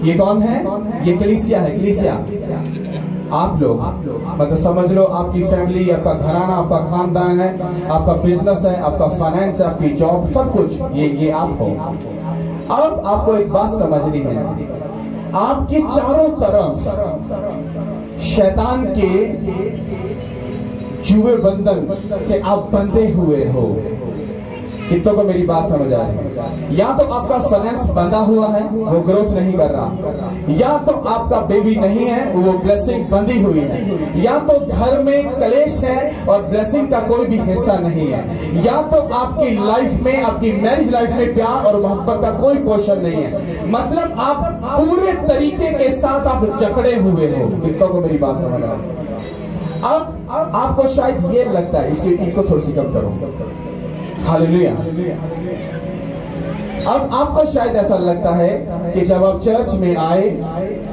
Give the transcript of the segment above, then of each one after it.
ये कौन है? ये कलीसिया है, कलीसिया। आप लोग मतलब समझ लो, आपकी फैमिली, आपका घराना, आपका खानदान है, आपका बिजनेस है, आपका फाइनेंस है, आपकी जॉब, सब कुछ ये आप हो। अब आपको एक बात समझनी है, आपके चारों तरफ शैतान के जुए बंधन से आप बंधे हुए हो। कितनों को मेरी बात समझ आ रही है? या तो आपका फाइनेंस बंधा हुआ है, वो ग्रोथ नहीं कर रहा, या तो आपका बेबी नहीं है, वो ब्लेसिंग बंधी हुई है, या तो घर में कलेश है और ब्लेसिंग का कोई भी हिस्सा नहीं है, या तो आपकी लाइफ में, आपकी मैरिज लाइफ में प्यार और मोहब्बत का कोई पोषण नहीं है। मतलब आप पूरे तरीके के साथ आप जकड़े हुए हो। कितनों को मेरी बात समझ आ रही है? अब आपको शायद ये लगता है, इसको थोड़ी सी कम करो। हालेलुया। अब आपको शायद ऐसा लगता है कि जब आप चर्च में आए,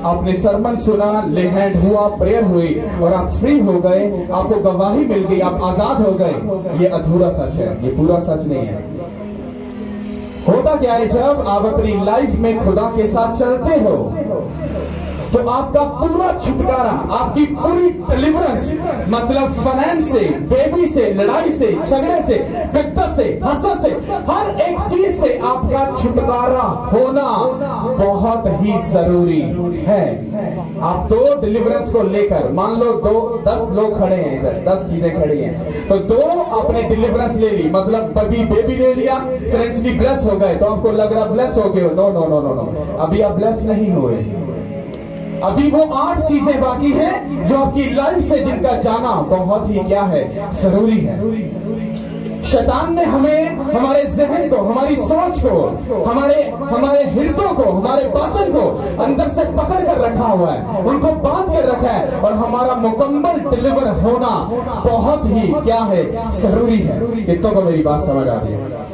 आपने सरमन सुना, ले हैंड हुआ, प्रेयर हुई और आप फ्री हो गए, आपको गवाही मिल गई, आप आजाद हो गए। ये अधूरा सच है, ये पूरा सच नहीं है। होता क्या है, जब आप अपनी लाइफ में खुदा के साथ चलते हो तो आपका पूरा छुटकारा, आपकी पूरी डिलीवरेंस, मतलब फाइनेंस से, बेबी से, लड़ाई से, झगड़े से, बिक्कत से, हसद से, हर एक चीज से आपका छुटकारा होना बहुत ही जरूरी है। आप दो डिलीवरेंस को लेकर, मान लो 10 लोग खड़े हैं इधर, 10 चीजें खड़ी हैं, तो 2 आपने डिलीवरेंस ले ली, मतलब बेबी ले लिया, फाइनेंशियली ब्लेस हो गए, तो आपको लग रहा ब्लेस हो गए। No no no no no, अभी आप ब्लेस नहीं हुए। अभी वो 8 चीजें बाकी हैं जो आपकी लाइफ से, जिनका जाना बहुत ही क्या है, जरूरी है। शैतान ने हमें, हमारे जहन को, हमारी सोच को, हमारे हृदयों को, हमारे बातन को अंदर से पकड़ कर रखा हुआ है, उनको बांध कर रखा है, और हमारा मुकम्मल डिलीवर होना बहुत ही क्या है, जरूरी है। कितनों को मेरी बात समझ आ रही है?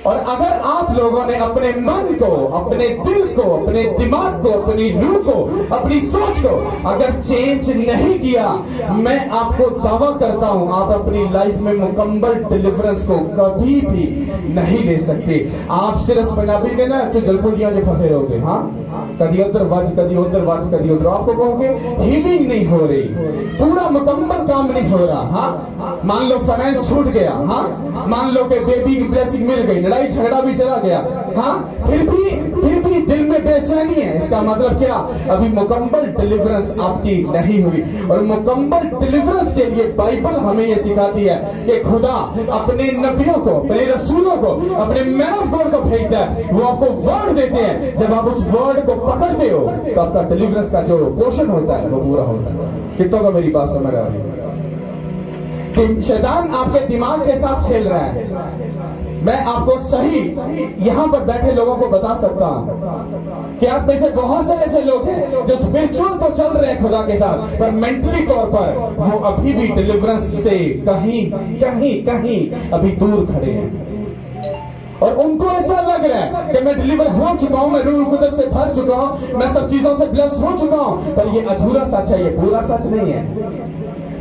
और अगर आप लोगों ने अपने मन को, अपने दिल को, अपने दिमाग को, अपनी रूह को, अपनी सोच को अगर चेंज नहीं किया, मैं आपको दावा करता हूं, आप अपनी लाइफ में मुकम्मल डिलीवरेंस को कभी भी नहीं ले सकते। आप सिर्फ पंजाबी के ना जो जलपुरियां जो फंसे रहोगे, हाँ, कभी उधर वज, कभी उधर वज, कभी उधर, आपको कहोगे हीलिंग नहीं हो रही, पूरा मुकम्मल काम नहीं हो रहा। हाँ, मान लो फाइनेंस छूट गया, हाँ, मान लो कि बेबी की ब्लेसिंग मिल गई, लड़ाई झगड़ा भी चला गया, हाँ, फिर भी दिल में बेचैनी है। इसका मतलब क्या? अभी मुकम्मल डिलीवरेंस आपकी नहीं हुई। और मुकम्मल डिलीवरेंस के लिए बाइबल हमें ये सिखाती है कि खुदा अपने नबियों को, अपने रसूलों को, अपने मैन ऑफ गॉड को भेजता है, वो आपको वर्ड देते हैं। जब आप उस वर्ड को पकड़ते हो तो आपका डिलीवरेंस का जो पोर्शन होता है वो पूरा होता है। कितनों को मेरी बात समझ आ रही है? शैतान आपके दिमाग के साथ खेल रहा है। मैं आपको सही यहां पर बैठे लोगों को बता सकता हूं कि आप में से बहुत से ऐसे लोग हैं जो स्पिरिचुअल तो चल रहे हैं खुदा के साथ, पर मेंटली तौर पर वो अभी भी डिलीवरेंस से कहीं अभी दूर खड़े हैं। और उनको ऐसा लग रहा है कि मैं डिलीवर हो चुका हूं, मैं रूह कुदरत से भर चुका हूं, मैं सब चीजों से ब्लेस्ड हो चुका हूं, पर ये अधूरा सच है, ये पूरा सच नहीं है।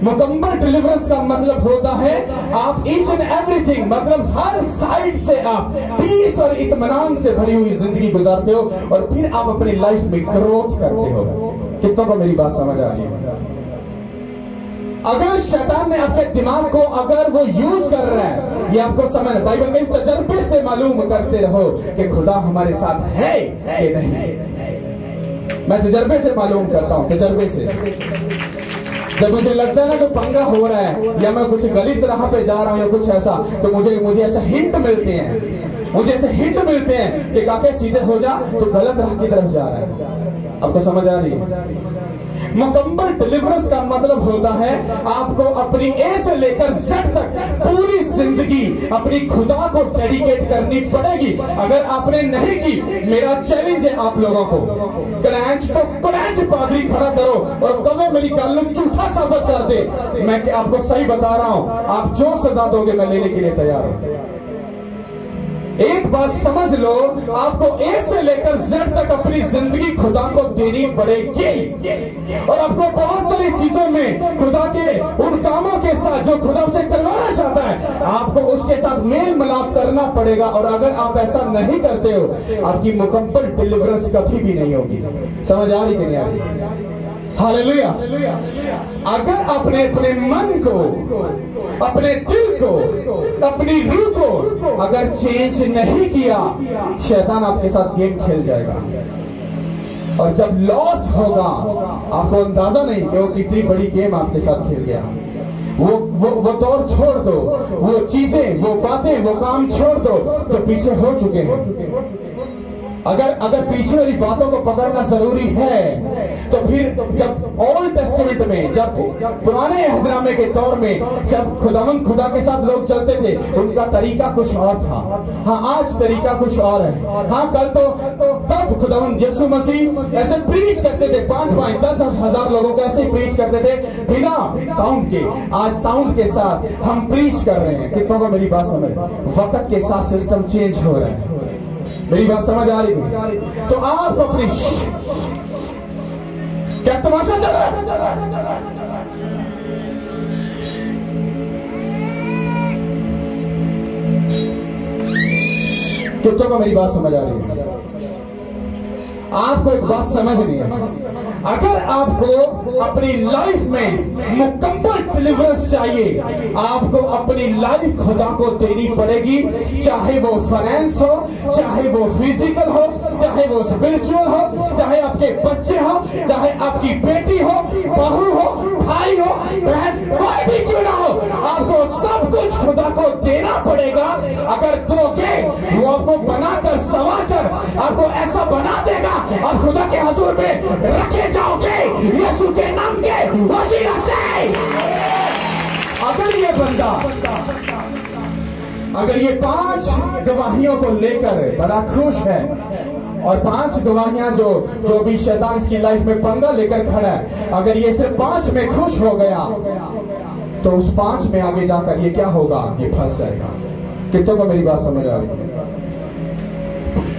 मुकम्मल डिलीवरेंस का मतलब होता है आप ईच एंड एवरीथिंग, मतलब हर साइड से आप पीस और इत्मीनान से भरी हुई जिंदगी गुजारते हो, और फिर आप अपनी लाइफ में ग्रोथ करते हो। कितनों को मेरी बात समझ आ रही है? अगर शैतान ने आपके दिमाग को अगर वो यूज कर रहा है, ये आपको समझ, बाइबल के तजर्बे से मालूम करते रहो कि खुदा हमारे साथ है कि नहीं। मैं तजर्बे से मालूम करता हूं, तजर्बे से। जब मुझे लगता है ना कि पंगा हो रहा है या मैं कुछ गलत राह पे जा रहा हूं या कुछ ऐसा, तो मुझे ऐसे हिंट मिलते हैं, मुझे ऐसे हिंट मिलते हैं कि काके सीधे हो जा, तो गलत राह की तरफ जा रहा है। आपको समझ आ रही है? मुकम्मल डिलीवरेंस का मतलब होता है आपको अपनी ए से लेकर जेड तक पूरी जिंदगी अपनी खुदा को डेडिकेट करनी पड़ेगी। अगर आपने नहीं की, मेरा चैलेंज है आप लोगों को, कड़ैंच पादरी खड़ा करो और कहो मेरी गल झूठा साबित कर दे। मैं आपको सही बता रहा हूं, आप जो सजा दोगे मैं लेने के लिए तैयार हूं। एक बात समझ लो, आपको ए से लेकर जेड तक अपनी जिंदगी खुदा को देनी पड़ेगी, और आपको बहुत सारी चीजों में खुदा के उन कामों के साथ जो खुदा से करवाना चाहता है, आपको उसके साथ मेल मिलाप करना करना पड़ेगा, और अगर आप ऐसा नहीं करते हो आपकी मुकम्मल डिलीवरेंस कभी भी नहीं होगी। समझ आ रही कि नहीं आ रही? हालेलुया। अगर आपने अपने मन को, अपने दिल को, अपनी रूह को अगर चेंज नहीं किया, शैतान आपके साथ गेम खेल जाएगा, और जब लॉस होगा आपको अंदाजा नहीं कि वो कितनी बड़ी गेम आपके साथ खेल गया। वो दौर छोड़ दो, वो चीजें, वो बातें, वो काम छोड़ दो तो पीछे हो चुके हैं। अगर पीछे वाली बातों को पकड़ना जरूरी है तो फिर जब ओल्ड टेस्टामेंट में, जब पुराने अहदनामे के दौर में जब खुदा के साथ लोग चलते थे, उनका तरीका कुछ और था। हाँ, आज तरीका कुछ और है। हाँ, कल तो तब खुदावंद यीशु मसीह ऐसे प्रीच करते थे, 5,000 10,000 लोगों को ऐसे प्रीच करते थे बिना साउंड के। आज साउंड के साथ हम प्रीच कर रहे हैं। कितनों को मेरी बात समझ? वक्त के साथ सिस्टम चेंज हो रहा है। मेरी बात समझ आ रही है? तो आप अपनी, क्या तमाशा चल रहा है? कितनों को मेरी बात समझ आ रही है? आपको एक बात समझनी है, अगर आपको अपनी लाइफ में मुकम्मल डिलीवरेंस चाहिए, आपको अपनी लाइफ खुदा को देनी पड़ेगी। चाहे वो फाइनेंस हो, चाहे वो फिजिकल हो, चाहे वो स्पिरिचुअल हो, चाहे आपके बच्चे हो, चाहे आपकी बेटी हो, बहू हो, भाई हो, बहन, कोई भी क्यों ना हो, आपको सब कुछ खुदा को देना पड़ेगा। अगर दोगे, वो आपको बनाकर, संवार कर आपको ऐसा बना देगा, आप खुदा के हुजूर में रखे जाओगे यीशु के नाम के वसीला से। अगर ये बंदा, अगर ये 5 गवाहियों को लेकर बड़ा खुश है, और 5 गवाहियां जो भी शैतान इसकी लाइफ में पंगा लेकर खड़ा है, अगर ये सिर्फ 5 में खुश हो गया तो उस 5 में आगे जाकर ये क्या होगा? ये फंस जाएगा। कितनों को मेरी बात समझ आ रही है?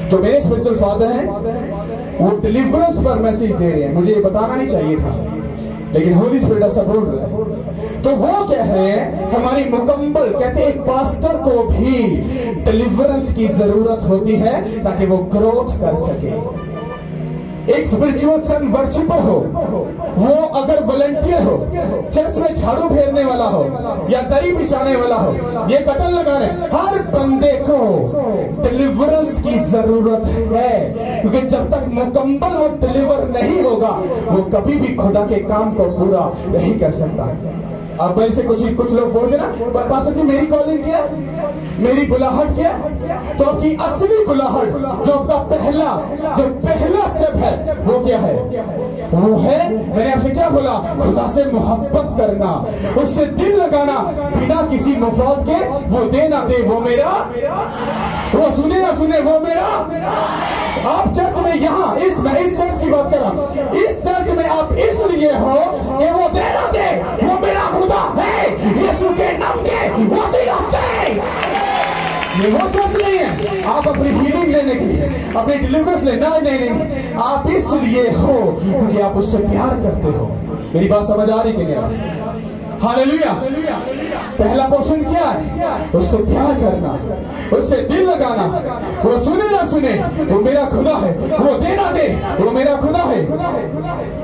जो मेरे स्पिरिचुअल फादर हैं वो डिलीवरेंस पर मैसेज दे रहे हैं। मुझे ये बताना नहीं चाहिए था, लेकिन होली स्पिरिट ऐसा बोल रहा है। तो वो कह रहे हैं हमारी मुकम्मल, कहते हैं एक पास्टर को भी डिलीवरेंस की जरूरत होती है ताकि वो ग्रोथ कर सके। एक स्पिरिचुअल सन वर्शिपर हो, वो अगर वॉलंटियर हो, चर्च में झाड़ू फेरने वाला हो या दरी बिछाने वाला हो, ये कटन लगाने, हर बंदे को डिलीवरेंस की जरूरत है, क्योंकि जब तक मुकम्मल वो डिलीवर नहीं होगा वो कभी भी खुदा के काम को पूरा नहीं कर सकता। अब वैसे कुछ लोग बोल देना, पास्टर जी मेरी कॉलिंग क्या है, मेरी बुलाहट क्या है? तो आपकी असली बुलाहट, जो आपका पहला स्टेप है, वो क्या है? वो है, मैंने आपसे क्या बोला, खुदा से मोहब्बत करना, उससे दिल लगाना, बिना किसी मुफाद के। वो दे ना दे वो मेरा, वो सुने ना सुने वो मेरा। आप चर्च में, यहाँ इस चर्च की बात कर रहा हूं, इस चर्च में आप इसलिए हो कि वो दे ना दे वो मेरा खुदा है, यीशु के नाम के वसीला से। ये वो चर्च नहीं है आप अपनी हीलिंग लेने के लिए, अपनी डिलीवरेंस लेना, नहीं, आप इसलिए हो क्योंकि आप उससे प्यार करते हो। मेरी बात समझ आ रही कि नहीं आ रही? हालेलुया। पहला पोर्शन क्या है? उससे प्यार करना, उससे दिल लगाना। वो सुने ना सुने वो मेरा खुदा है, वो दे ना दे वो मेरा खुदा है।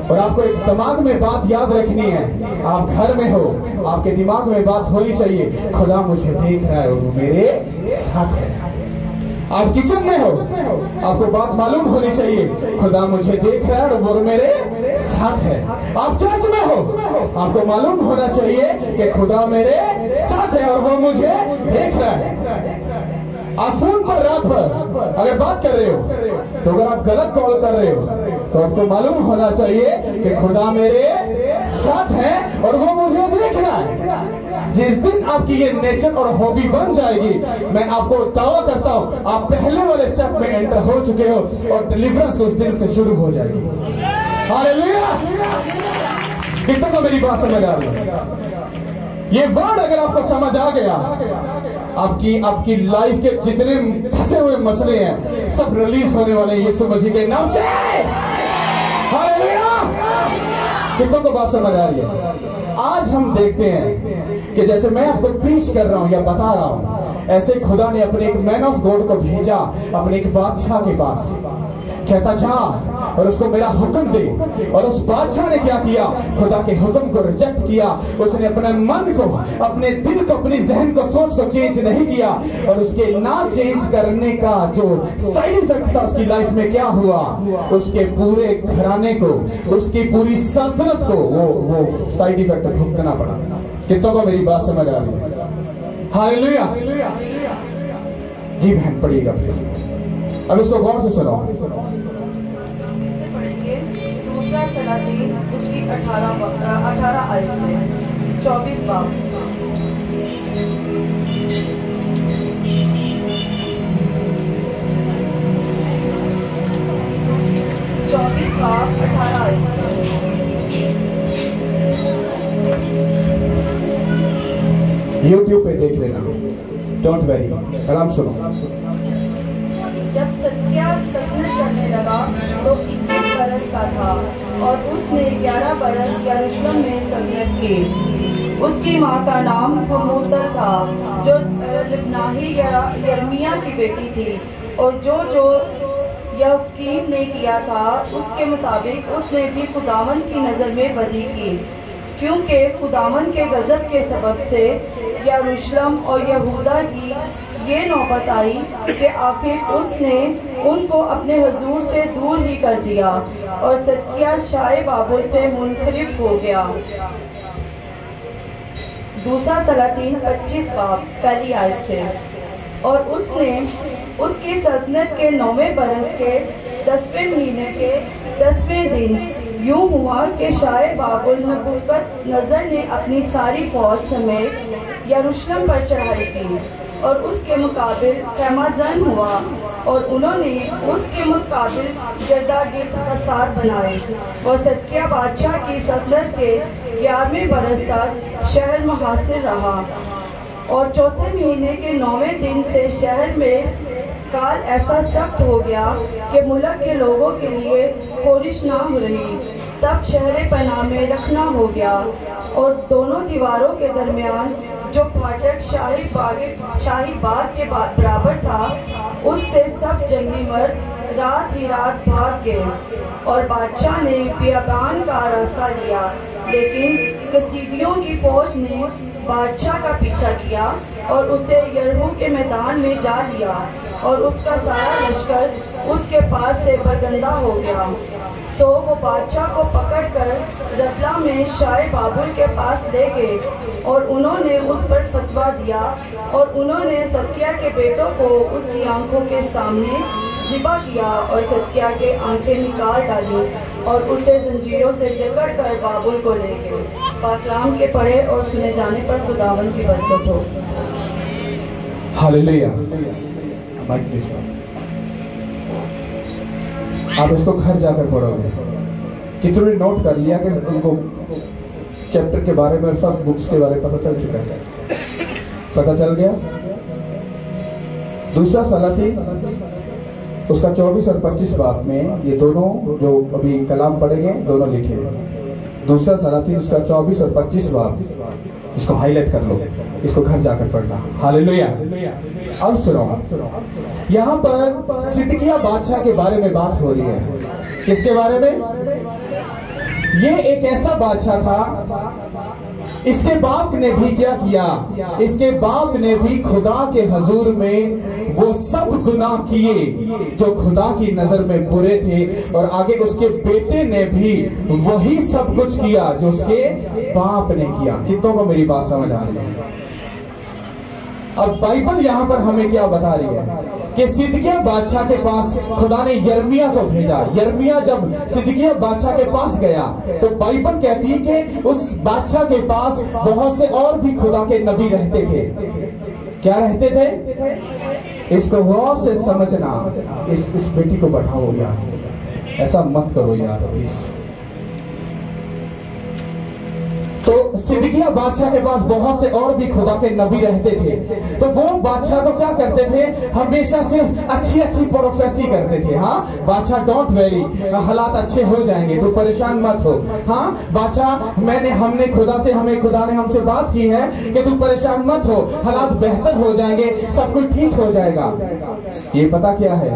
और आपको एक दिमाग में बात याद रखनी है, आप घर में हो, आपके दिमाग में बात होनी चाहिए, खुदा मुझे देख रहा है और वो मेरे साथ है। आप किचन में हो, आपको बात मालूम होनी चाहिए, खुदा मुझे देख रहा है और वो मेरे साथ है। आप चर्च में हो, आपको मालूम होना चाहिए कि खुदा मेरे साथ है और वो मुझे देख रहा है। आप फोन पर रात भर अगर बात कर रहे हो, तो अगर आप गलत कॉल कर रहे हो तो आपको मालूम होना चाहिए कि खुदा मेरे साथ है और वो मुझे देख रहा है। जिस दिन आपकी ये नेचर और हॉबी बन जाएगी, मैं आपको दावा करता हूं आप पहले वाले स्टेप में एंटर हो चुके हो और डिलीवरेंस उस दिन से शुरू हो जाएगी। हालेलुया। कितना तो मेरी बात समझ आ रही है? ये वर्ड अगर आपको समझ आ गया, आपकी लाइफ के जितने फंसे हुए मसले हैं सब रिलीज होने वाले हैं यीशु मसीह के नाम से। हालेलुया। कितनों को बात समझ आ रही है? आज हम देखते हैं कि जैसे मैं आपको प्रीच कर रहा हूं या बता रहा हूं, ऐसे खुदा ने अपने एक मैन ऑफ गॉड को भेजा अपने एक बादशाह के पास, कहता जा और उसको मेरा हुक्म दे। और उस बादशाह ने क्या किया? खुदा के हुक्म को रिजेक्ट किया। उसने अपने मन को, अपने दिल को, अपनी जहन को, सोच को चेंज नहीं किया। और उसके ना चेंज करने का जो साइड इफेक्ट था उसकी लाइफ में क्या हुआ? उसके पूरे घराने को, उसकी पूरी सल्तनत को वो साइड इफेक्ट भुगतना पड़ा। कितनों को मेरी बात समझ आ रही है? हालेलुया। जी बहन पढ़िएगा प्लीज, अब इसको गौर से सुनो। दूसरा सलातीन उसकी 18 आयत से 24 बाब। YouTube पे देख लेना, डोंट वेरी, कलाम सुनो। जब सत्या सल्तनत करने लगा तो 21 बरस का था और उसने 11 बरस यरूशलेम में सल्तनत की। उसकी माँ का नाम हमुतल था जो लिब्नाही यर्मिया की बेटी थी। और जो यहूकीम ने किया था उसके मुताबिक उसने भी खुदावन की नज़र में बदी की, क्योंकि खुदावन के गज़ब के सबब से यरूशलेम और यहूदा की ये नौबत आई कि आखिर उसने उनको अपने हुजूर से दूर ही कर दिया और सदकिया शाह बाबुल से मुनफरिफ हो गया। दूसरा सलातीन 25 बाब पहली आयत से। और उसने उसकी सल्तनत के 9वें बरस के 10वें महीने के 10वें दिन यूं हुआ कि शाह बाबुल नबूकत नज़र ने अपनी सारी फौज समेत यरूशलेम पर चढ़ाई की और उसके मुकाबिल खैमाजन हुआ और उन्होंने उसके मुकाबिल गर्दागिर्द कसार बनाए। और सदकिया बादशाह की सल्तनत के 11वें बरस तक शहर मुहासिर रहा। और चौथे महीने के 9वें दिन से शहर में काल ऐसा सख्त हो गया कि मुल्क के लोगों के लिए कोरिश ना हो रही। तब शहर पनाह में रखना हो गया और दोनों दीवारों के दरमियान जो फाटक शाही बाग के बराबर था उससे सब जंगी मर्द रात ही रात भाग गए। और बादशाह ने बियाबान का रास्ता लिया, लेकिन कसीदियों की फौज ने बादशाह का पीछा किया और उसे यरहू के मैदान में जा लिया और उसका सारा लश्कर उसके पास से बरगंदा हो गया। सो वो बादशाह को पकड़कर रतला में शाह बाबुल के पास ले गए और उन्होंने उस पर फतवा दिया और उन्होंने सदकिया के बेटों को उसकी आंखों के सामने ज़िबा किया और सदकिया के आंखें निकाल डाली और उसे जंजीरों से जकड़कर बाबुल को ले गए। पाकलाम के पढ़े और सुने जाने पर खुदावन की बरकत हो। हालेलुया। आप इसको घर जाकर पढ़ोगे। कितनों ने नोट कर लिया कि उनको चैप्टर के बारे में, सब बुक्स के बारे में पता चल चुका है? पता चल गया। दूसरा सलातीन उसका 24 और 25 बाब में ये दोनों जो अभी कलाम पढ़ेंगे दोनों लिखे। दूसरा सलातीन उसका 24 और 25 बाब, इसको हाईलाइट कर लो, इसको घर जाकर पढ़ना। हालेलुया। अब सुनो, यहाँ पर सिदकिया बादशाह के बारे में बात हो रही है। किसके बारे में? ये एक ऐसा बादशाह था, इसके बाप ने भी क्या किया? इसके बाप ने भी खुदा के हजूर में वो सब गुनाह किए जो खुदा की नजर में बुरे थे, और आगे उसके बेटे ने भी वही सब कुछ किया जो उसके बाप ने किया। कितनों को मेरी बात समझ आ रही है? अब बाइबल यहाँ पर हमें क्या बता रही है कि सिदकिया बादशाह के पास खुदा ने यर्मिया को भेजा। यर्मिया जब सिदकिया बादशाह के पास गया तो बाइबल कहती है कि उस बादशाह के पास बहुत से और भी खुदा के नबी रहते थे। क्या रहते थे? इसको गौर से समझना। इस बेटी को बैठाओ यार, ऐसा मत करो यार प्लीज। तो सिदकिया बादशाह के पास बहुत से और भी खुदा के नबी रहते थे। तो वो बादशाह को क्या करते थे, हमेशा सिर्फ अच्छी अच्छी प्रोफेसी करते थे। हाँ बादशाह, डोंट वेरी, हालात अच्छे हो जाएंगे, तो परेशान मत हो। हाँ बादशाह, हमने खुदा से, खुदा ने हमसे बात की है कि तू परेशान मत हो, हालात बेहतर हो जाएंगे, सब कुछ ठीक हो जाएगा। ये पता क्या है,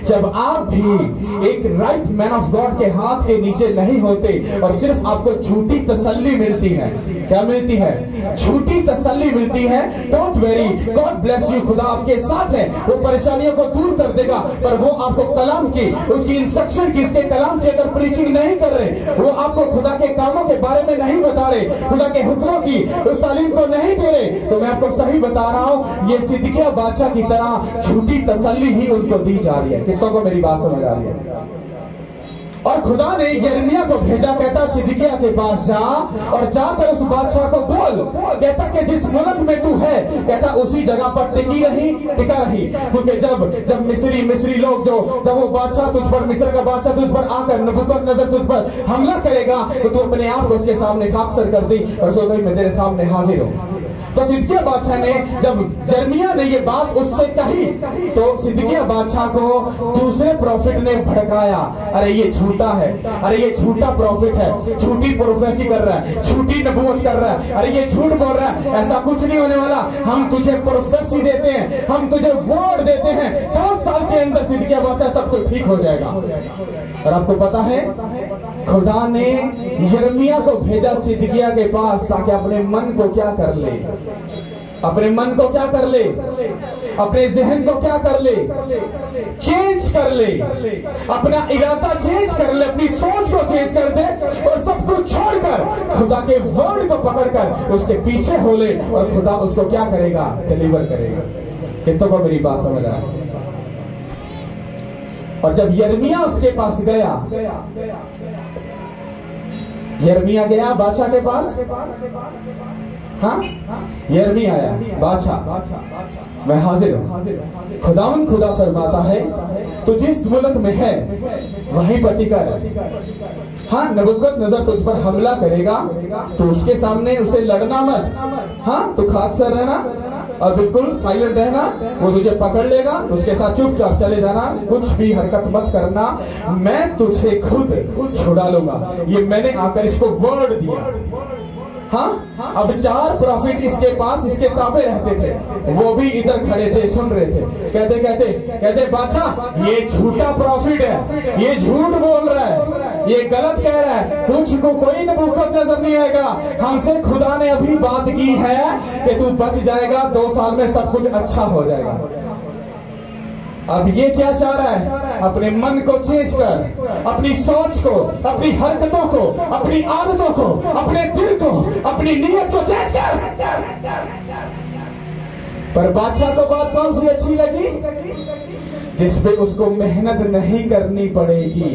जब आप भी एक राइट मैन ऑफ गॉड के हाथ के नीचे नहीं होते और सिर्फ आपको झूठी तसल्ली मिलती है, क्या मिलती है, झूठी तसल्ली मिलती है, don't very, God bless you, खुदा आपके साथ है, वो परेशानियों को दूर कर देगा। पर वो आपको कलाम की, उसकी इंस्ट्रक्शन की, इसके कलाम की अगर प्रीचिंग नहीं कर रहे, वो आपको खुदा के कामों के बारे में नहीं बता रहे, खुदा के हुक्मों की उस तालीम को नहीं दे रहे, तो मैं आपको सही बता रहा हूं, ये सिदकिया बादशाह की तरह झूठी तसल्ली ही उनको दी जा रही है। कितनों को मेरी बात समझ आ रही है? और खुदा ने यिर्मयाह को भेजा, कहता सिदकिया के पास जा और जाकर उस बादशाह को बोल, कहता कि जिस मुल्क में तू है, कहता उसी जगह पर टिका रही, क्योंकि जब मिस्री लोग जब वो बादशाह तुझ पर, मिस्र का बादशाह तुझ पर आकर नबूकदनेस्सर तुझ पर हमला करेगा, तो तू अपने आप को उसके सामने खाकसर कर दी और सो गई मैं तेरे सामने हाजिर हूं। तो सिदकिया बादशाह ने, जब यिर्मयाह ने ये बात उससे कही, तो सिदकिया बादशाह को दूसरे प्रॉफिट ने भड़काया, अरे ये झूठा है, अरे ये झूठा प्रॉफिट है, झूठी प्रोफेसी कर रहा है, झूठी नबूवत कर रहा है, अरे ये झूठ बोल रहा है, ऐसा कुछ नहीं होने वाला, हम तुझे प्रोफेसी देते हैं, हम तुझे वर्ड देते हैं, 10 साल के अंदर सिदकिया बादशाह सब कुछ ठीक हो जाएगा। और आपको पता है, खुदा ने यिर्मयाह को भेजा सिदकिया के पास ताकि अपने मन को क्या कर ले, अपने मन को क्या कर ले, अपने जहन को क्या कर ले, चेंज कर ले, अपना इरादा चेंज कर ले, अपनी सोच को चेंज कर दे और सब कुछ छोड़कर खुदा के वर्ड को पकड़कर उसके पीछे हो ले, और खुदा उसको क्या करेगा, डिलीवर करेगा। कितनों को मेरी बात समझ आ रही है? और जब यिर्मयाह उसके पास गया, यिर्मयाह गया बादशाह के पास, हाँ यिर्मयाह आया, बादशाह मैं हाजिर हूं। खुदा फरमाता है तो जिस मुल्क में है वहीं पर टिका रहे। हाँ नबूकदनेस्सर तुझ पर हमला करेगा तो उसके सामने उसे लड़ना मत, हाँ तो खाकसर रहना और बिल्कुल साइलेंट रहना, वो तुझे पकड़ लेगा, उसके साथ चुपचाप चले जाना, कुछ भी हरकत मत करना, मैं तुझे खुद छुड़ा लूंगा। ये मैंने आकर इसको वर्ड दिया। हाँ अब 4 प्रॉफिट इसके पास, इसके ताबे रहते थे, वो भी इधर खड़े थे, सुन रहे थे। कहते बादशाह ये झूठा प्रॉफिट है, ये झूठ बोल रहा है, ये गलत कह रहा है, कुछ को कोई नबूकदनेस्सर नहीं आएगा, हमसे खुदा ने अभी बात की है कि तू बच जाएगा, 2 साल में सब कुछ अच्छा हो जाएगा। अब ये क्या चाह रहा है, अपने मन को चेंज कर, अपनी सोच को, अपनी हरकतों को, अपनी आदतों को, अपने दिल को, अपनी नीयत को चेंज कर। पर बादशाह को बात कौन सी अच्छी लगी, जिस पे उसको मेहनत नहीं करनी पड़ेगी,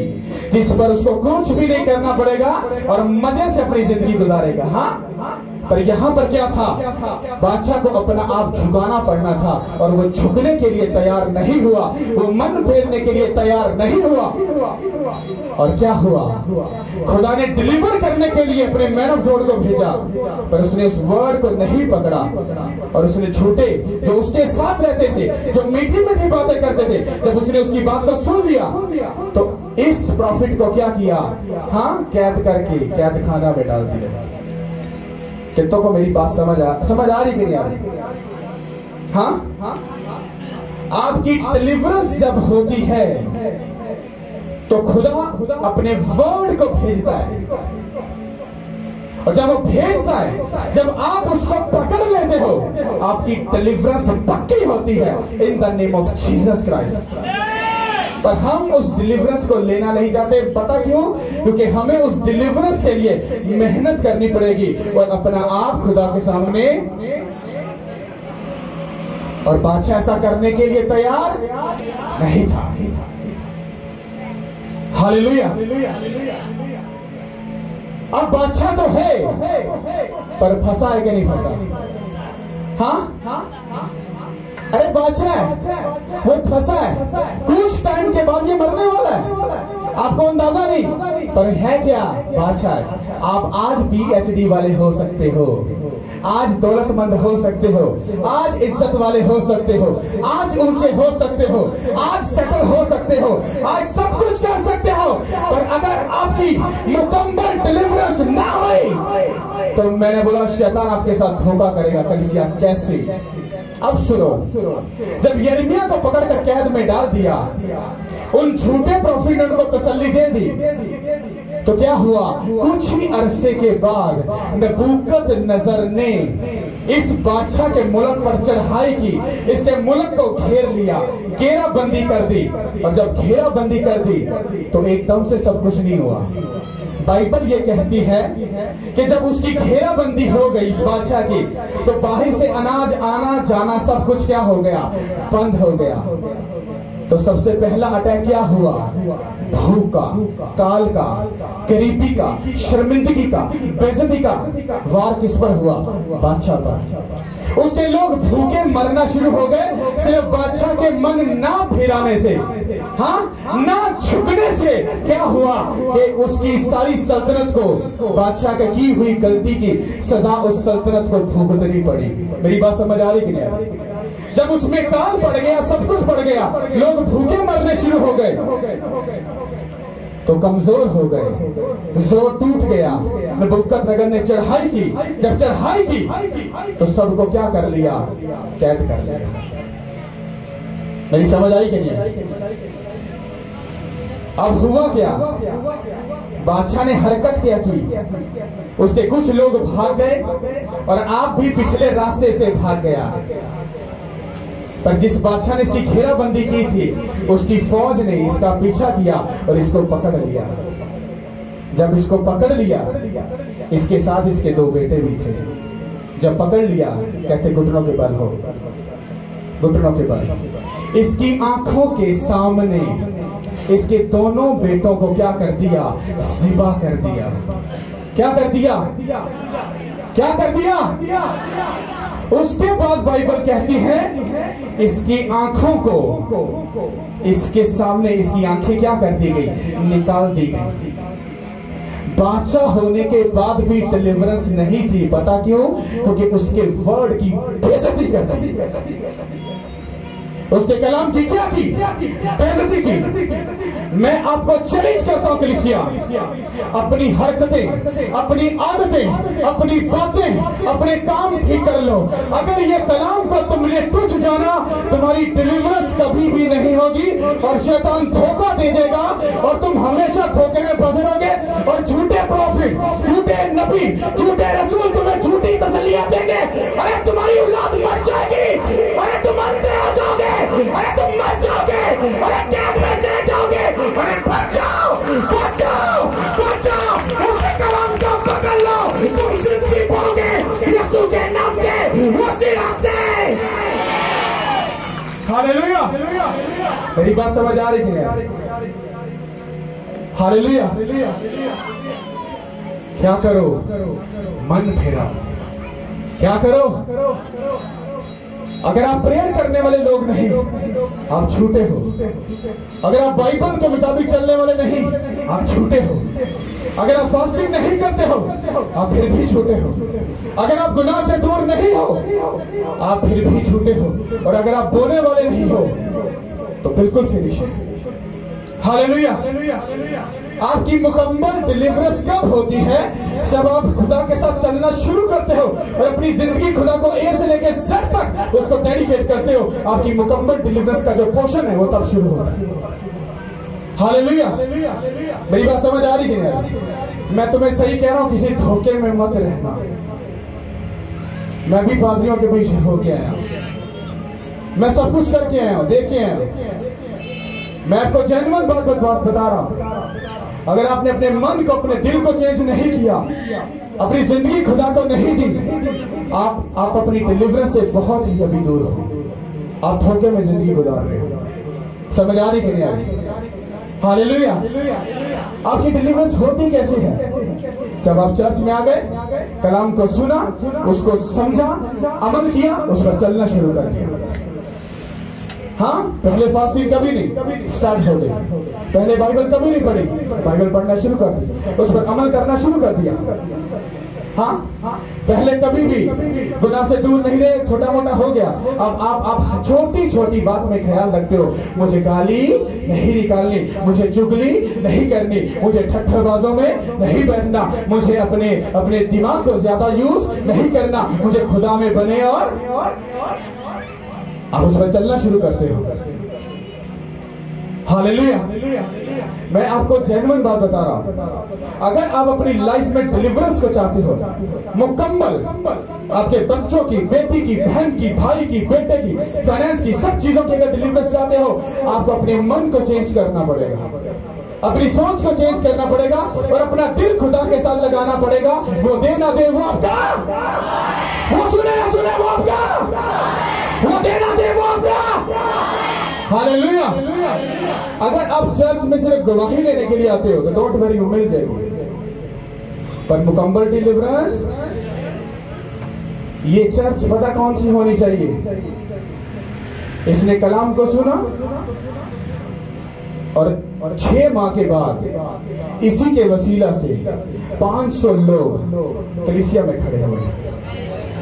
जिस पर उसको कुछ भी नहीं करना पड़ेगा और मजे से अपनी जिंदगी गुजारेगा। हाँ पर यहां पर क्या था, बादशाह को अपना आप झुकाना पड़ना था और वो झुकने के लिए तैयार नहीं हुआ, वो मन फेरने के लिए तैयार नहीं हुआ। और क्या हुआ, खुदा ने डिलीवर करने के लिए अपने मैन ऑफ गॉड को भेजा, पर उसने उस वर्ड को नहीं पकड़ा और उसने झूठे जो उसके साथ रहते थे, जो मीठी मीठी बातें करते थे, जब उसने उसकी बात को सुन लिया तो इस प्रॉफिट को क्या किया, हाँ कैद करके कैद खाना में डाल दिया। कितनों को मेरी बात समझ आ रही कि नहीं आ रही? हाँ आपकी डिलीवरेंस जब होती है तो खुदा अपने वर्ड को भेजता है, और जब वो भेजता है, जब आप उसको पकड़ लेते हो, आपकी डिलीवरेंस पक्की होती है in the name of Jesus Christ. पर हम उस डिलीवरेंस को लेना नहीं चाहते, पता क्यों? क्योंकि हमें उस डिलीवरेंस के लिए मेहनत करनी पड़ेगी और अपना आप खुदा के सामने, और बादशाह ऐसा करने के लिए तैयार नहीं था। हालेलुया। अब बादशाह तो है पर फंसा है कि नहीं फंसा? हाँ अरे बादशाह है, वो फंसा है, कुछ टाइम के बाद ये मरने वाला है, आपको अंदाजा नहीं। पर है क्या बादशाह, आप आज PhD वाले हो सकते हो, आज दौलतमंद हो सकते हो, आज इज्जत वाले हो सकते हो, आज ऊंचे हो सकते हो, आज सेटल हो सकते हो, आज सब कुछ कर सकते हो, पर अगर आपकी मुकम्मल डिलीवरेंस ना होई तो मैंने बोला शैतान आपके साथ धोखा करेगा। कलीसिया कैसे? अब सुनो, जब यिर्मयाह को पकड़कर कैद में डाल दिया, उन झूठे प्रॉफिट ने उनको तसल्ली दे दी, तो क्या हुआ? कुछ ही अरसे के बाद नबूकदनेस्सर ने इस बादशाह के मुल्क पर चढ़ाई की, इसके मुल्क को घेर लिया, घेराबंदी कर दी। और जब घेराबंदी कर दी तो एकदम से सब कुछ नहीं हुआ। बाइबल ये कहती है कि जब उसकी घेराबंदी हो गई इस बादशाह की, तो बाहर से अनाज आना जाना सब कुछ क्या हो गया? बंद हो गया। तो सबसे पहला अटैक क्या हुआ? भूख का, काल का, गरीबी का, शर्मिंदगी का, बेइज्जती का वार किस पर हुआ? बादशाह पर। उसके लोग भूखे मरना शुरू हो गए, सिर्फ बादशाह के मन ना फिराने से, हाँ, ना झुकने से। क्या हुआ कि उसकी सारी सल्तनत को, बादशाह के की हुई गलती की सजा उस सल्तनत को भुगतनी पड़ी। मेरी बात समझ आ रही कि नहीं? जब उसमें काल पड़ गया, सब कुछ पड़ गया, लोग भूखे मरने शुरू हो गए, तो कमजोर हो गए, जोर टूट गया। नबूकदनेस्सर ने चढ़ाई की, जब चढ़ाई की तो सबको क्या कर लिया? कैद कर लिया। मेरी समझ आई कि नहीं? अब हुआ क्या? बादशाह ने हरकत क्या की? उसके कुछ लोग भाग गए और आप भी पिछले रास्ते से भाग गया। पर जिस बादशाह ने इसकी घेराबंदी की थी, उसकी फौज ने इसका पीछा किया और इसको पकड़ लिया। जब इसको पकड़ लिया, इसके साथ इसके 2 बेटे भी थे। जब पकड़ लिया, कहते घुटनों के बल हो, घुटनों के बल। इसकी आंखों के सामने इसके दोनों बेटों को क्या कर दिया? ज़िबा कर दिया। क्या कर दिया? क्या कर दिया? उसके बाद बाइबल कहती है इसकी आंखों को, इसके सामने इसकी आंखें क्या कर दी गई? निकाल दी गई। बादशाह होने के बाद भी डिलीवरेंस नहीं थी। पता क्यों? क्योंकि उसके वर्ड की बेइज्जती कर दी, उसके कलाम की क्या की? बेइज्जती की। मैं आपको चैलेंज करता हूं कलीसिया, अपनी हरकतें, अपनी आदतें, अपनी बातें, अपने काम ठीक कर लो। अगर ये कलाम को तुमने तुझ जाना, तुम्हारी डिलीवरेंस कभी भी नहीं होगी और शैतान धोखा दे देगा और तुम हमेशा धोखे में फंसे रहोगे। और झूठे प्रॉफिट, झूठे नबी, झूठे रसूल तुम्हें झूठी तसल्लियां देंगे। अरे तुम्हारी औलाद मर जाएगी, अरे तुम अंधे हो जाओगे, अरे तुम मर जाओगे, अरे कैद में चले जाओगे। अरे बचाओ, बचाओ, बचाओ। उसके कलाम को पकड़ लो, तुम जिंदगी पाओगे यीशु के नाम के वसीला से। हालेलुया। मेरी बात समझ आ रही कि नहीं? हालेलुया। क्या करो? मन फेरा। क्या करो? अगर आप प्रेयर करने वाले लोग नहीं, आप झूठे हो। अगर आप बाइबल के मुताबिक चलने वाले नहीं, आप झूठे हो। अगर आप फास्टिंग नहीं करते हो, आप फिर भी झूठे हो। अगर आप गुनाह से दूर नहीं हो, आप फिर भी झूठे हो। और अगर आप बोलने वाले नहीं हो, तो बिल्कुल फिनिश है। हालेलुया। आपकी मुकम्मल डिलीवरेंस कब होती है? जब आप खुदा के साथ चलना शुरू करते हो और अपनी जिंदगी खुदा को ए से लेकर जेड तक उसको डेडिकेट करते हो। आपकी मुकम्मल डिलीवरेंस का जो पोर्शन है वो तब शुरू होता है। हालेलुया। मेरी बात समझ आ रही कि नहीं? मैं तुम्हें सही कह रहा हूं, किसी धोखे में मत रहना। मैं भी पादरियों के बीच होके आया, मैं सब कुछ करके आया हूं, देख के आया हूं। मैं आपको जेन्युइन बात बता रहा हूं। अगर आपने अपने मन को, अपने दिल को चेंज नहीं किया, अपनी जिंदगी खुदा को नहीं दी, आप अपनी डिलीवरेंस से बहुत ही अभी दूर हो। आप धोखे में जिंदगी गुजार रहे हो। समझ आ रही कि नहीं आ रही? हालेलुया। आपकी डिलीवरेंस होती कैसे है? जब आप चर्च में आ गए, कलाम को सुना, उसको समझा, अमल किया, उस पर चलना शुरू कर दिया। हाँ, पहले फास्टिंग कभी नहीं, स्टार्ट हो गई। पहले बाइबल कभी नहीं पढ़ी, बाइबल पढ़ना शुरू कर दी, उस पर अमल करना शुरू कर दिया। हाँ, पहले कभी भी गुनाह से दूर नहीं रहे, छोटा मोटा हो गया। अब आप छोटी छोटी बात में ख्याल रखते हो, मुझे गाली नहीं निकालनी, मुझे चुगली नहीं करनी, मुझे ठट्ठबाजों में नहीं बैठना, मुझे अपने दिमाग को ज्यादा यूज नहीं करना, मुझे खुदा में बने और आप उस पर चलना शुरू करते हो। हालेलुया। मैं आपको जेन्युइन बात बता रहा हूं, अगर आप अपनी लाइफ में डिलीवरेंस को चाहते हो, मुकम्मल आपके बच्चों की, बेटी की, बहन की, भाई की, बेटे की, फाइनेंस की, सब चीजों की अगर डिलीवरेंस चाहते हो, आपको अपने मन को चेंज करना पड़ेगा, अपनी सोच को चेंज करना पड़ेगा और अपना दिल खुदा के साथ लगाना पड़ेगा। वो दे ना दे वो आपका, वो सुने ना सुने वो आपका, वो दे ना दे वो आपका। हालेलुया। अगर आप चर्च में सिर्फ गवाही लेने के लिए आते हो तो डोंट वरी, वो मिल जाएगी, पर मुकम्मल डिलीवरेंस ये चर्च पता कौन सी होनी चाहिए? इसने कलाम को सुना और 6 माह के बाद इसी के वसीला से 500 लोग कलीसिया में खड़े हुए।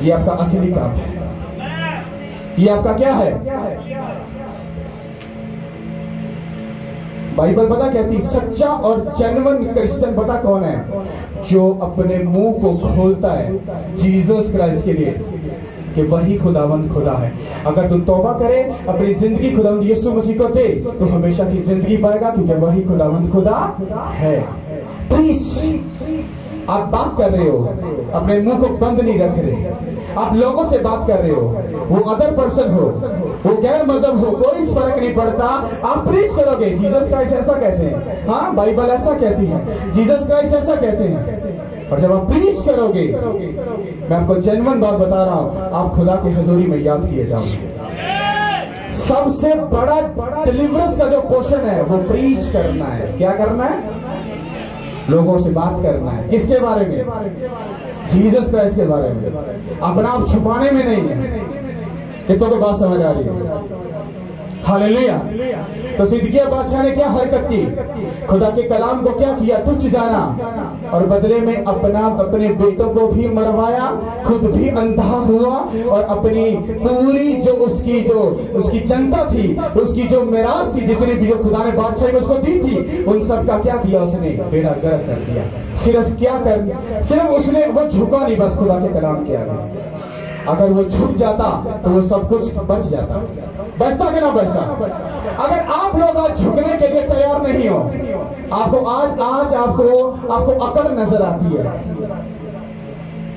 ये आपका असली काम है, ये आपका क्या है? बाइबल पता कहती सच्चा और जेन्युइन क्रिश्चियन पता कौन है? जो अपने मुंह को खोलता है जीसस क्राइस्ट के लिए कि वही खुदावंद खुदा है। अगर तू तौबा करे, अपनी जिंदगी खुदावंद यीशु मसीह को दे, तो हमेशा की जिंदगी पाएगा, क्योंकि वही खुदावंद खुदा है। प्लीज, आप बात कर रहे हो, अपने मुंह को बंद नहीं रख रहे, आप लोगों से बात कर रहे हो, वो अदर पर्सन हो, वो गैर मजहब हो, कोई फर्क नहीं पड़ता। आप प्रीच करोगे, जीसस क्राइस्ट ऐसा कहते हैं, हाँ बाइबल ऐसा कहती है, जीसस क्राइस्ट ऐसा कहते हैं। और जब आप प्रीच करोगे, मैं आपको जेन्युइन बात बता रहा हूं, आप खुदा की हजूरी में याद किए जाओगे। सबसे बड़ा डिलीवरेंस का जो पोर्शन है वो प्रीच करना है। क्या करना है? लोगों से बात करना है। किसके बारे में? जीसस क्राइस्ट के बारे में। अपना आप छुपाने में नहीं है। कितनों को बात समझ आ रही है? हालेलुया। तो सिदकिय्याह बादशाह ने क्या हरकत की? खुदा के कलाम को क्या किया? तुच्छ जाना, और बदले में अपने बेटों को भी मरवाया, खुद भी अंधा हुआ, और अपनी पूरी जो उसकी जनता थी, उसकी जो मिरास थी, जितनी भी जो खुदा ने बादशाही में उसको दी थी, उन सब का क्या किया? उसने बेड़ा गर्क कर दिया। सिर्फ उसने वो झुका नहीं बस खुदा के कलाम के आगे। अगर वो झुक जाता तो वो सब कुछ बच जाता। बचता कि ना बचता? अगर आप लोग आज झुकने के लिए तैयार नहीं हो, आपको आज आपको अकड़ नजर आती है।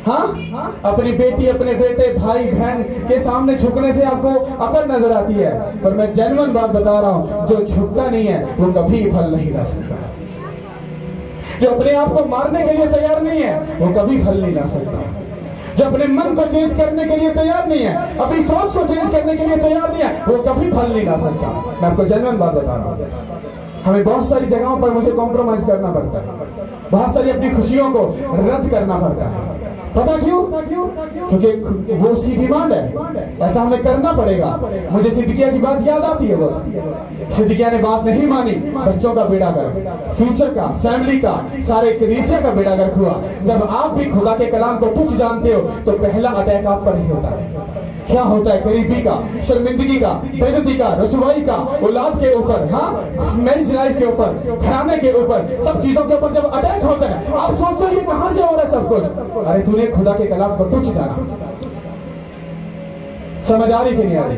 हाँ, अपनी बेटी, अपने बेटे, भाई बहन के सामने झुकने से आपको अकड़ नजर आती है, पर मैं जेन्युइन बात बता रहा हूं, जो झुकता नहीं है वो कभी फल नहीं ला सकता। जो अपने आप को मारने के लिए तैयार नहीं है वो कभी फल नहीं ला सकता। जो अपने मन को चेंज करने के लिए तैयार नहीं है, अपनी सोच को चेंज करने के लिए तैयार नहीं है, वो कभी फल नहीं ला सकता। मैं आपको जेन्युइन बात बता रहा हूँ। हमें बहुत सारी जगहों पर मुझे कॉम्प्रोमाइज करना पड़ता है, बहुत सारी अपनी खुशियों को रद्द करना पड़ता है। पता क्यों? क्योंकि वो उसकी डिमांड है, ऐसा हमें करना पड़ेगा। मुझे सिदकिय्याह की बात याद आती है। वो सिदकिय्याह ने बात नहीं मानी, बच्चों का बेड़ा गर्क, फ्यूचर का, फैमिली का, सारे कलीसिया का बेड़ा गर्क हुआ। जब आप भी खुदा के कलाम को तुच्छ जानते हो तो पहला अटैक आप पर ही होता है। क्या होता है? गरीबी का, शर्मिंदगी का, बेइज्जती का, रसवाई का, औलाद के ऊपर, हाँ मैरिज लाइफ के ऊपर, घराने के ऊपर, सब चीजों के ऊपर जब अटैक होता है, आप सोचते हो ये कहां से हो रहा है सब कुछ? अरे तूने खुदा के कलाम को तुच्छ जाना। समझ आ रही कि नहीं आ रही?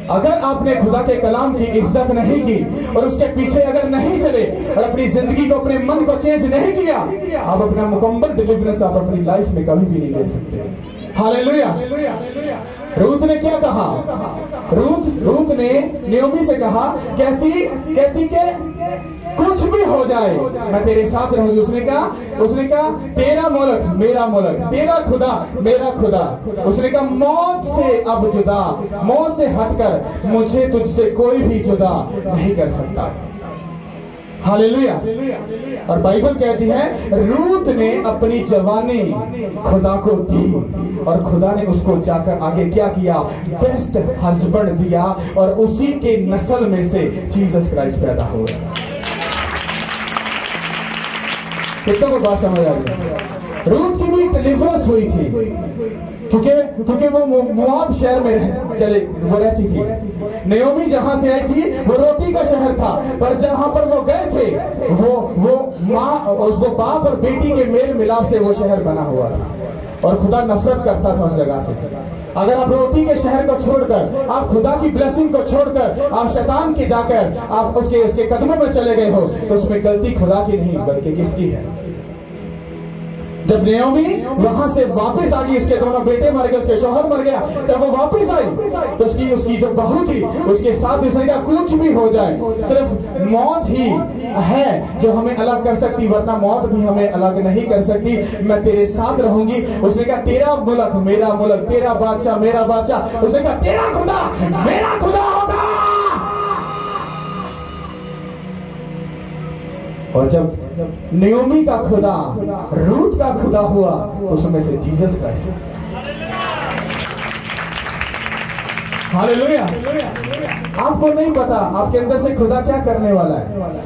अगर आपने खुदा के कलाम की इज्जत नहीं की और उसके पीछे अगर नहीं चले और अपनी जिंदगी को, अपने मन को चेंज नहीं किया, आप अपना मुकम्मल डिलीवरेंस आप अपनी लाइफ में कभी भी नहीं ले सकते। हालेलुया। रूत ने क्या कहा? रूत ने नयोमी से कहा, कहती के कुछ भी हो जाए मैं तेरे साथ रहूंगी। उसने कहा तेरा मुल्क मेरा मुल्क, तेरा खुदा मेरा खुदा। उसने कहा मौत से अब जुदा, मौत से हटकर मुझे तुझसे कोई भी जुदा नहीं कर सकता। हालेलुया। और बाइबल कहती है रूत ने अपनी जवानी खुदा को दी और खुदा ने उसको जाकर आगे क्या किया, बेस्ट हस्बैंड दिया और उसी के नस्ल में से जीसस क्राइस्ट पैदा हुआ। कितनों को बात समझ आ रही? रूत की भी डिलीवरेंस हुई थी क्योंकि वो मोआब शहर में वो रहती थी। नयोमी जहां से आई थी वो रोटी का शहर था, पर जहां पर वो गए थे वो माँ उसको बाप और बेटी के मेल मिलाप से वो शहर बना हुआ था और खुदा नफरत करता था उस जगह से। अगर आप रोटी के शहर को छोड़कर, आप खुदा की ब्लेसिंग को छोड़कर आप शैतान के जाकर आप उसके कदमों में चले गए हो तो उसमें गलती खुदा की नहीं बल्कि किसकी है? जब नयोमी वहां से वापस आ गई, उसके दोनों बेटे मर गए, उसके शौहर मर गया, जब वो वापस आई तो उसकी जो बहू थी उसके साथ उसने कहा कुछ भी हो जाए सिर्फ मौत ही है जो हमें अलग कर सकती, वरना मौत भी हमें अलग नहीं कर सकती, मैं तेरे साथ रहूंगी। उसने कहा तेरा मुल्क मेरा मुल्क, तेरा बादशाह मेरा बादशाह। उसने कहा तेरा खुदा मेरा खुदा होगा। और जब नयोमी का खुदा रूत का खुदा हुआ तो उसमें से जीसस क्राइस्ट। हालेलुया। आपको नहीं पता आपके अंदर से खुदा क्या करने वाला है,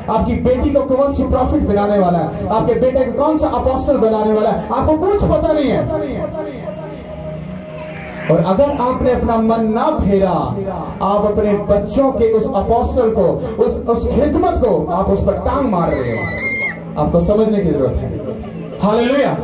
आपकी बेटी को कौन सी प्रॉफिट बनाने वाला है, आपके बेटे को कौन सा अपोस्टल बनाने वाला है, आपको कुछ पता नहीं है। और अगर आपने अपना मन ना फेरा, आप अपने बच्चों के उस अपोस्टल को, उस खिदमत को आप उस पर टांग मार रहे हो। आपको समझने की जरूरत है। हालेलुया।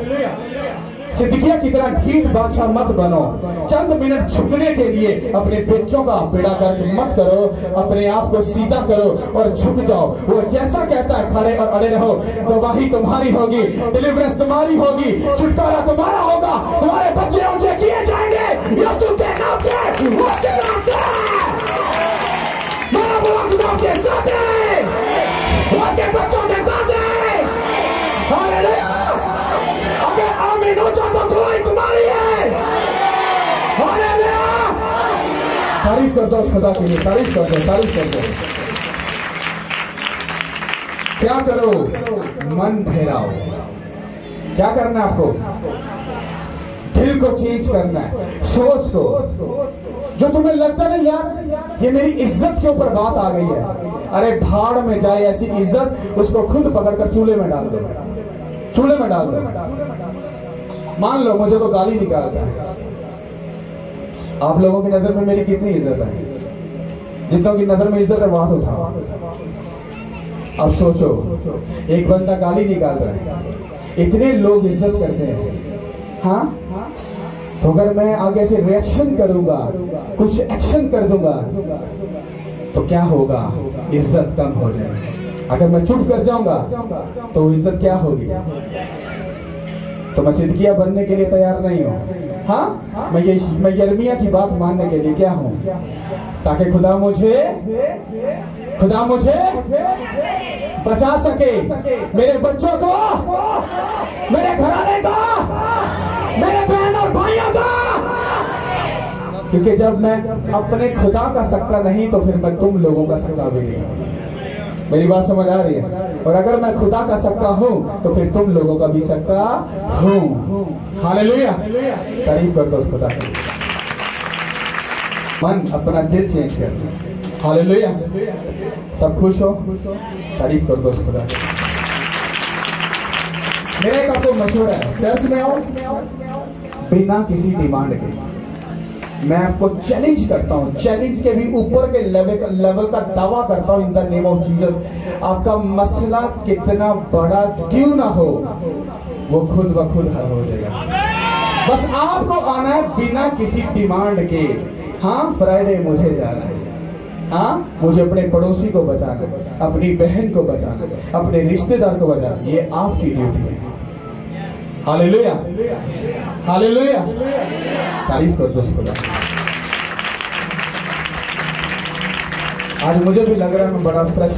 सिद्दीकिया की तरह ढीठ बादशाह मत बनो। चंद मिनट झुकने के लिए अपने बच्चों का बेड़ा गर्क मत करो, अपने आप को सीधा करो और झुक जाओ। वो जैसा कहता है खड़े और अड़े रहो। गवाही तुम्हारी होगी, डिलीवरेंस तुम्हारी होगी, छुटकारा तुम्हारा होगा, तुम्हारे बच्चे ऊंचे किए जाएंगे। यीशु के नाम से वो नाम से मेरा बुला के साथ है, वो के बच्चों के साथ है। हालेलुया। अगर आमीन हो जाओ तो दुआएं तुम्हारी है। हालेलुया। तारीफ कर दो उस खुदा के लिए, तारीफ कर दो, तारीफ कर दो। क्या करो? मन फेराओ। क्या करना है आपको? दिल को चेंज करना है, सोच को। जो तुम्हें लगता है ना यार ये मेरी इज्जत के ऊपर बात आ गई है, अरे भाड़ में जाए ऐसी इज्जत, उसको खुद पकड़कर चूल्हे में डाल दो, चूल्हे में डाल दो। मान लो मुझे तो गाली निकालता है, आप लोगों की नजर में मेरी कितनी इज्जत है? जितनों की नजर में इज्जत है वहां से उठाओ। अब सोचो एक बंदा गाली निकाल रहा है, इतने लोग इज्जत करते हैं, हाँ? तो अगर मैं आगे से रिएक्शन करूंगा, कुछ एक्शन कर दूंगा तो क्या होगा? इज्जत कम हो जाएगी। अगर मैं चुप कर जाऊंगा तो इज्जत क्या होगी? तो मैं सिद्दीकिया बनने के लिए तैयार नहीं हूं। हाँ, मैं यिर्मयाह की बात मानने के लिए क्या हूं? ताकि खुदा मुझे बचा सके, मेरे बच्चों को, मेरे घराने को, मेरे बहन और भाइयों को। क्योंकि जब मैं अपने खुदा का सक्का नहीं तो फिर मैं तुम लोगों का सक्का भी नहीं। मेरी बात समझ आ रही है? और अगर मैं खुदा का सक्का हूं तो फिर तुम लोगों का भी सक्का हूं। हालेलुया। तारीफ कर दो उस खुदा की। मन अपना दिल चेंज कर। हालेलुया। सब खुश हो? तारीफ कर दो उस खुदा की। मेरा एक आपको मशवरा है, चर्च में आओ बिना किसी डिमांड के। मैं आपको चैलेंज करता हूं, चैलेंज के भी ऊपर के लेवल का दावा करता हूं in the name of Jesus. आपका मसला कितना बड़ा क्यों ना हो वो खुद ब खुद हल हो जाएगा। बस आपको आना है बिना किसी डिमांड के। हाँ, फ्राइडे मुझे जाना है, हाँ, मुझे अपने पड़ोसी को बचाना, अपनी बहन को बचाना, अपने रिश्तेदार को बचाना, ये आपकी ड्यूटी है। हालेलुया। हालेलुया। तारीफ कर दो उसको। आज मुझे भी लग रहा है मैं बड़ा फ्रेश